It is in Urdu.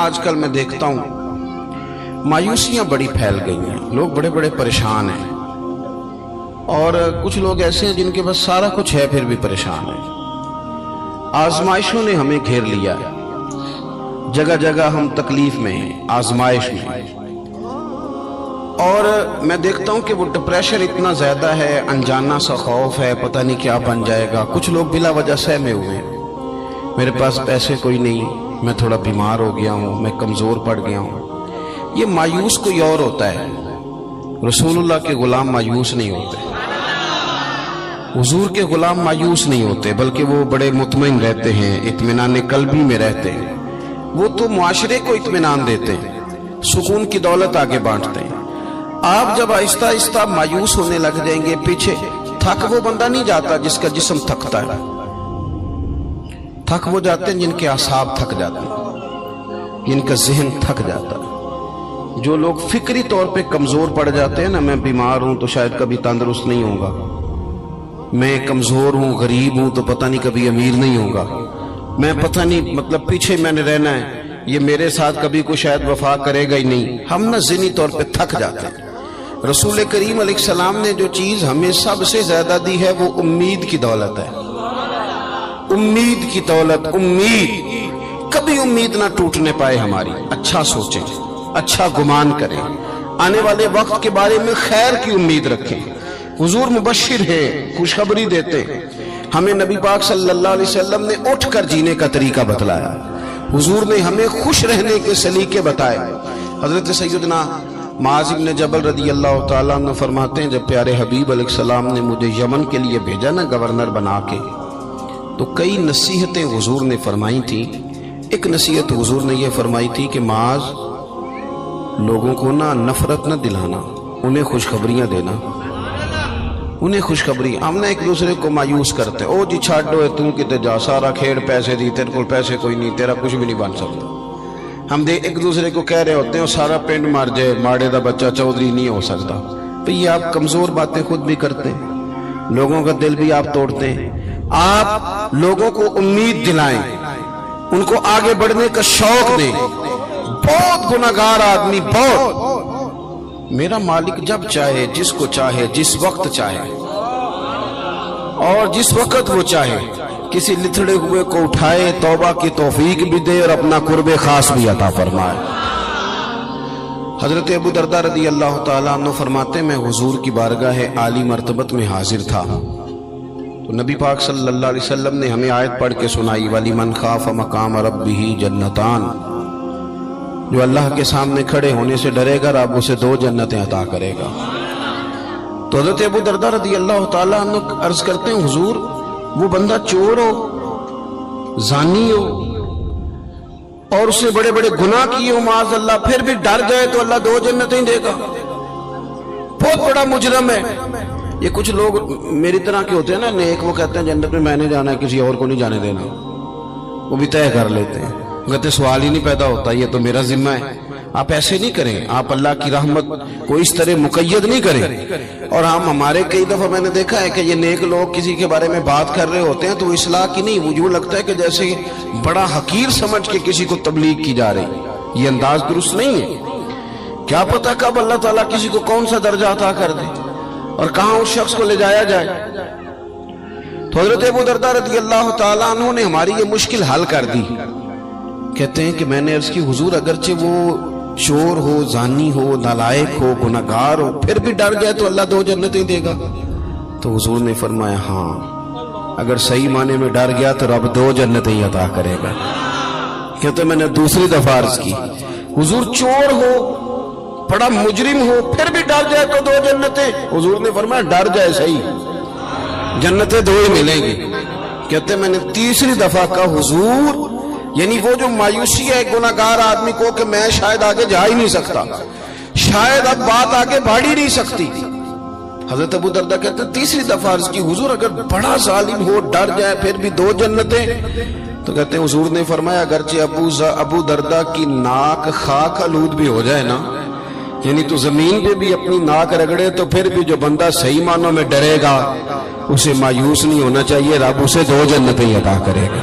آج کل میں دیکھتا ہوں مایوسیاں بڑی پھیل گئی ہیں، لوگ بڑے بڑے پریشان ہیں، اور کچھ لوگ ایسے ہیں جن کے پاس سارا کچھ ہے پھر بھی پریشان ہیں۔ آزمائشوں نے ہمیں گھیر لیا ہے، جگہ جگہ ہم تکلیف میں ہیں، آزمائش میں، اور میں دیکھتا ہوں کہ وہ ڈپریشن اتنا زیادہ ہے، انجانا سا خوف ہے، پتہ نہیں کیا بن جائے گا۔ کچھ لوگ بلا وجہ سہمے ہوئے ہیں، میرے پاس پیسے کوئی نہیں، میں تھوڑا بیمار ہو گیا ہوں، میں کمزور پڑ گیا ہوں۔ یہ مایوس کوئی اور ہوتا ہے، رسول اللہ کے غلام مایوس نہیں ہوتے، حضور کے غلام مایوس نہیں ہوتے، بلکہ وہ بڑے مطمئن رہتے ہیں، اطمینان قلبی میں رہتے ہیں۔ وہ تو معاشرے کو اطمینان دیتے ہیں، سکون کی دولت آگے بانٹتے ہیں۔ آپ جب آہستہ آہستہ مایوس ہونے لگ جائیں گے، پیچھے تھک وہ بندہ نہیں جاتا جس کا جسم تھکتا ہے، تھک وہ جاتے ہیں جن کے اعصاب تھک جاتے ہیں، جن کا ذہن تھک جاتا ہے۔ جو لوگ فکری طور پہ کمزور پڑ جاتے ہیں نا، میں بیمار ہوں تو شاید کبھی تندرست نہیں ہوں گا، میں کمزور ہوں، غریب ہوں تو پتہ نہیں کبھی امیر نہیں ہوگا، میں پتہ نہیں مطلب پیچھے میں نے رہنا ہے، یہ میرے ساتھ کبھی کوئی شاید وفا کرے گا ہی نہیں، ہم نہ ذہنی طور پہ تھک جاتے ہیں۔ رسول کریم علیہ السلام نے جو چیز ہمیں سب سے زیادہ دی ہے وہ امید کی دولت ہے، امید کی دولت۔ امید، کبھی امید نہ ٹوٹنے پائے ہماری۔ اچھا سوچیں، اچھا گمان کریں، آنے والے وقت کے بارے میں خیر کی امید رکھیں۔ حضور مبشر ہے، خوشخبری دیتے ہیں، ہمیں نبی پاک صلی اللہ علیہ وسلم نے اٹھ کر جینے کا طریقہ بتلایا، حضور نے ہمیں خوش رہنے کے سلیقے بتائے۔ حضرت سیدنا معاذ بن جبل رضی اللہ تعالیٰ عنہ فرماتے ہیں، جب پیارے حبیب علیہ السلام نے مجھے یمن کے لیے بھیجا نا گورنر بنا کے، تو کئی نصیحتیں حضور نے فرمائی تھیں۔ ایک نصیحت حضور نے یہ فرمائی تھی کہ معاذ، لوگوں کو نا نفرت نہ دلانا، انہیں خوشخبریاں دینا، انہیں خوشخبری۔ ہم نے ایک دوسرے کو مایوس کرتے، او جی چھاڑو ہے، تم کتے جا، سارا کھیڑ پیسے دی، تیرے کو پیسے کوئی نہیں، تیرا کچھ بھی نہیں بن سکتا۔ ہم ایک دوسرے کو کہہ رہے ہوتے ہیں سارا پنڈ مار جائے، ماڑے دا بچہ چودھری نہیں ہو سکتا۔ تو یہ آپ کمزور باتیں خود بھی کرتے ہیں، لوگوں کا دل بھی آپ توڑتے ہیں۔ آپ لوگوں کو امید دلائیں، ان کو آگے بڑھنے کا شوق دیں۔ بہت گناہگار آدمی، بہت، میرا مالک جب چاہے، جس کو چاہے، جس وقت چاہے اور جس وقت وہ چاہے، کسی لتھڑے ہوئے کو اٹھائے، توبہ کی توفیق بھی دے اور اپنا قرب خاص بھی عطا فرمائے۔ حضرت ابو درداء رضی اللہ تعالیٰ عنہ فرماتے ہیں، میں حضور کی بارگاہ عالی مرتبت میں حاضر تھا، تو نبی پاک صلی اللہ علیہ وسلم نے ہمیں آیت پڑھ کے سنائی، وَلِمَنْ خَافَ مَقَامَ رَبِّهِ جَنَّتَانِ، جو اللہ کے سامنے کھڑے ہونے سے ڈرے گا، رب اسے 2 جنتیں عطا کرے گا۔ تو حضرت ابو درداء رضی اللہ تعالیٰ عنہ عرض کرتے ہیں، حضور وہ بندہ چور ہو، زانی ہو، اور اس نے بڑے بڑے گناہ کیے ہو معاذ اللہ، پھر بھی ڈر جائے تو اللہ 2 جنتیں دے گا، بہت بڑا مجرم ہے۔ یہ کچھ لوگ میری طرح کے ہوتے ہیں نا نیک، وہ کہتے ہیں جنت میں میں نے جانا ہے، کسی اور کو نہیں جانے دینا، وہ بھی طے کر لیتے ہیں، کہتے سوال ہی نہیں پیدا ہوتا، یہ تو میرا ذمہ ہے۔ آپ ایسے نہیں کریں، آپ اللہ کی رحمت کو اس طرح مقید نہیں کریں۔ اور ہمارے کئی دفعہ میں نے دیکھا ہے کہ یہ نیک لوگ کسی کے بارے میں بات کر رہے ہوتے ہیں تو اصلاح کی نہیں، مجھے لگتا ہے کہ جیسے بڑا حقیر سمجھ کے کسی کو تبلیغ کی جا رہی، یہ انداز درست نہیں ہے۔ کیا پتہ کب اللہ تعالیٰ کسی کو کون سا درجہ عطا کر دے اور کہاں اس شخص کو لے جایا جائے۔ تو حضرت ابو درداء رضی اللہ تعالیٰ عنہ نے ہماری یہ مشکل حل کر دی۔ کہتے ہیں کہ میں نے عرض کی، حضور اگرچہ وہ چور ہو، زانی ہو، نالائق ہو، گناہگار ہو، پھر بھی ڈر جائے تو اللہ 2 جنتیں دے گا؟ تو حضور نے فرمایا، ہاں اگر صحیح معنی میں ڈر گیا تو رب 2 جنتیں عطا کرے گا۔ کہتے میں نے دوسری دفعہ عرض کی، حضور چور ہو، بڑا مجرم ہو، پھر بھی ڈر جائے تو 2 جنتیں؟ حضور نے فرمایا ڈر جائے صحیح، جنتیں 2 ہی ملیں گی۔ کہتے میں نے تیسری دفعہ کہا، حضور یعنی وہ جو مایوسی ہے گناہگار آدمی کو کہ میں شاید آگے جا ہی نہیں سکتا، شاید اب بات آگے بڑھ ہی نہیں سکتی۔ حضرت ابو درداء کہتے ہیں تیسری دفعہ عرض کی، حضور اگر بڑا ظالم ہو، ڈر جائے، پھر بھی 2 جنتیں؟ تو کہتے ہیں حضور نے فرمایا اگرچہ ابو درداء کی ناک خاک آلود بھی ہو جائے نا، یعنی تو زمین پہ بھی اپنی ناک رگڑے، تو پھر بھی جو بندہ صحیح معنوں میں ڈرے گا اسے مایوس نہیں ہونا چاہیے، رب اسے 2 جنتیں عطا کرے گا۔